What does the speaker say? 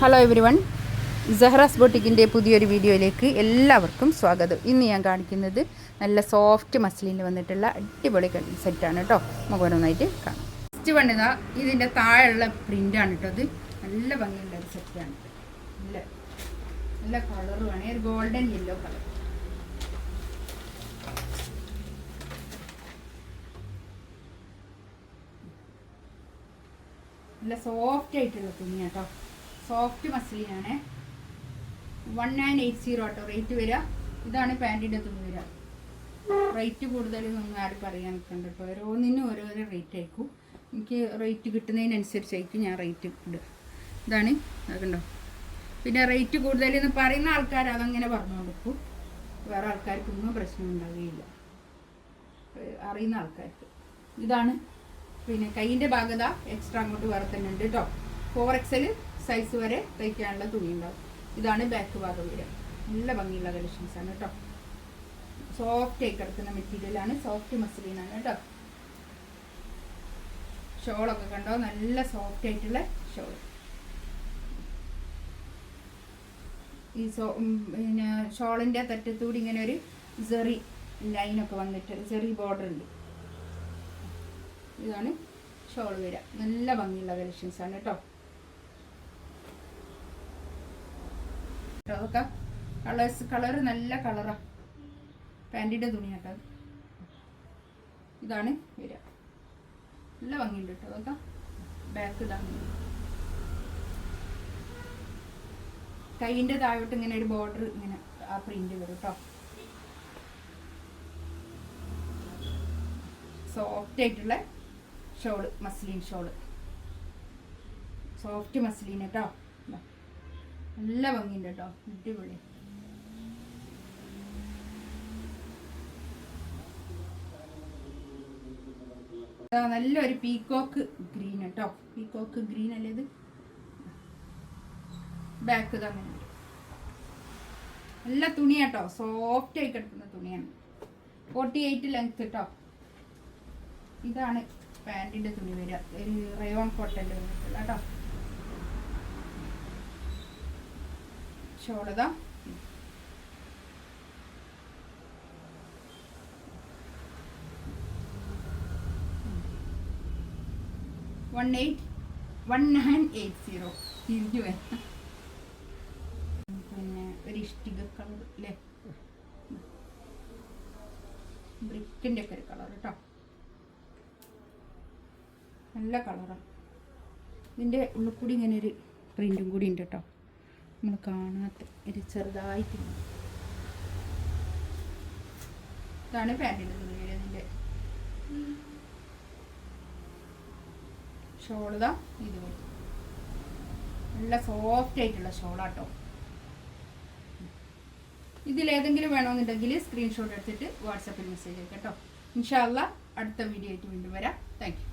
Hello every one, സഹ്റാസ് ബൊട്ടിക്കിൻ്റെ പുതിയൊരു വീഡിയോയിലേക്ക് എല്ലാവർക്കും സ്വാഗതം. ഇന്ന് ഞാൻ കാണിക്കുന്നത് നല്ല സോഫ്റ്റ് മസ്ലിനിൽ വന്നിട്ടുള്ള അടിപൊളി സെറ്റാണ് കേട്ടോ. മുഖോനൊന്നായിട്ട് കാണാം. ഫസ്റ്റ് വണ്ണതാ ഇതിൻ്റെ താഴെയുള്ള പ്രിൻ്റാണ് കേട്ടോ. ഇത് നല്ല ഭംഗിയുള്ള ഒരു സെറ്റാണ്. നല്ല നല്ല കളറുമാണ്, ഒരു ഗോൾഡൻ യെല്ലോ കളർ. നല്ല സോഫ്റ്റ് ആയിട്ടുള്ള തുണി കേട്ടോ. സോഫ്റ്റ് മസ്ലിനാണ്. 1980 കേട്ടോ റേറ്റ് വരിക. ഇതാണ് പാൻറ്റിൻ്റെ തുണി വരിക. റേറ്റ് കൂടുതലൊന്നും ആരും പറയാൻ നിൽക്കണ്ട കേട്ടോ. ഓരോന്നിനും ഓരോരോ റേറ്റ് ആയിരിക്കും. എനിക്ക് റേറ്റ് കിട്ടുന്നതിനനുസരിച്ചായിരിക്കും ഞാൻ റേറ്റ് ഇടുക. ഇതാണ് അതുണ്ടോ. പിന്നെ റേറ്റ് കൂടുതലെന്ന് പറയുന്ന ആൾക്കാർ അതങ്ങനെ പറഞ്ഞു കൊടുക്കും. വേറെ ആൾക്കാർക്കൊന്നും പ്രശ്നം ഉണ്ടാവുകയില്ല, അറിയുന്ന ആൾക്കാർക്ക്. ഇതാണ് പിന്നെ കൈയിൻ്റെ ഭാഗത എക്സ്ട്രാ അങ്ങോട്ട് വേറെ തന്നെ ഉണ്ട് കേട്ടോ. 4XL സൈസ് വരെ തയ്ക്കാനുള്ള തുണി ഉണ്ടാവും. ഇതാണ് ബാക്ക് ഭാഗം വരിക. നല്ല ഭംഗിയുള്ള കളക്ഷൻസാണ് കേട്ടോ. സോഫ്റ്റ് ആയി കിടക്കുന്ന മെറ്റീരിയലാണ്, സോഫ്റ്റ് മസ്ലിനാണ് കേട്ടോ. ഷോളൊക്കെ കണ്ടോ, നല്ല സോഫ്റ്റ് ആയിട്ടുള്ള ഷോൾ. ഈ പിന്നെ ഷോളിൻ്റെ തറ്റത്തൂടി ഇങ്ങനെ ഒരു സെറി ലൈനൊക്കെ വന്നിട്ട് സെറി ബോർഡർ ഉണ്ട്. ഇതാണ് ഷോൾ വരിക. നല്ല ഭംഗിയുള്ള കളക്ഷൻസാണ് കേട്ടോ. അതൊക്കെ കളറ് നല്ല കളറാണ്. പാൻറ്റിൻ്റെ തുണി കേട്ടോ. ഇതാണ് വരിക. നല്ല ഭംഗിയുണ്ട് കേട്ടോ. അതൊക്കെ ബാക്ക് ഇതാണ്. കൈയിൻ്റെ താഴോട്ട് ഇങ്ങനെ ഒരു ബോർഡർ ഇങ്ങനെ ആ പ്രിന്റ് വരും കേട്ടോ. സോഫ്റ്റ് ആയിട്ടുള്ള shawl, muslin shawl, soft muslin കേട്ടോ. നല്ല ഭംഗിയുണ്ട് കേട്ടോ, അടിപൊളി. നല്ലൊരു പീക്കോക്ക് ഗ്രീൻ കേട്ടോ. പീക്കോക്ക് ഗ്രീൻ അല്ലേ ഇത്. ബാക്ക് തന്നെ നല്ല തുണി കേട്ടോ. സോഫ്റ്റ് ആയി കിടക്കുന്ന തുണിയാണ്. 48 ലെങ്ത് കേട്ടോ. ഇതാണ് പാൻറ്റിൻ്റെ തുണി വരിക. ഒരു റയോൺ കോട്ടൻ്റെ വന്നിട്ടുള്ള കേട്ടോ. ഷോളതാ 1980 തിരിഞ്ഞു വരാം. പിന്നെ ഒരു ഇഷ്ടിക കളർ അല്ലേ, ബ്രിക്കിൻ്റെ ഒക്കെ ഒരു കളർ കേട്ടോ. നല്ല കളറാണ്. ഇതിൻ്റെ ഉള്ളിൽ കൂടി ഇങ്ങനെ ഒരു പ്രിൻറ്റും കൂടി ഉണ്ട് കേട്ടോ. നമ്മൾ കാണാത്ത ഒരു ചെറുതായിട്ട്. ഇതാണ് പാൻറ്റിൻ്റെ തുണി. ഇതിൻ്റെ ഷോളിതാ ഇതുപോലെ നല്ല സോഫ്റ്റ് ആയിട്ടുള്ള ഷോളാട്ടോ. ഇതിലേതെങ്കിലും വേണമെന്നുണ്ടെങ്കിൽ സ്ക്രീൻഷോട്ട് എടുത്തിട്ട് വാട്സാപ്പിൽ മെസ്സേജ് അയക്കാം കേട്ടോ. ഇൻഷാ അല്ലാഹ് അടുത്ത വീഡിയോ ആയിട്ട് വീണ്ടും വരാം. Thank you.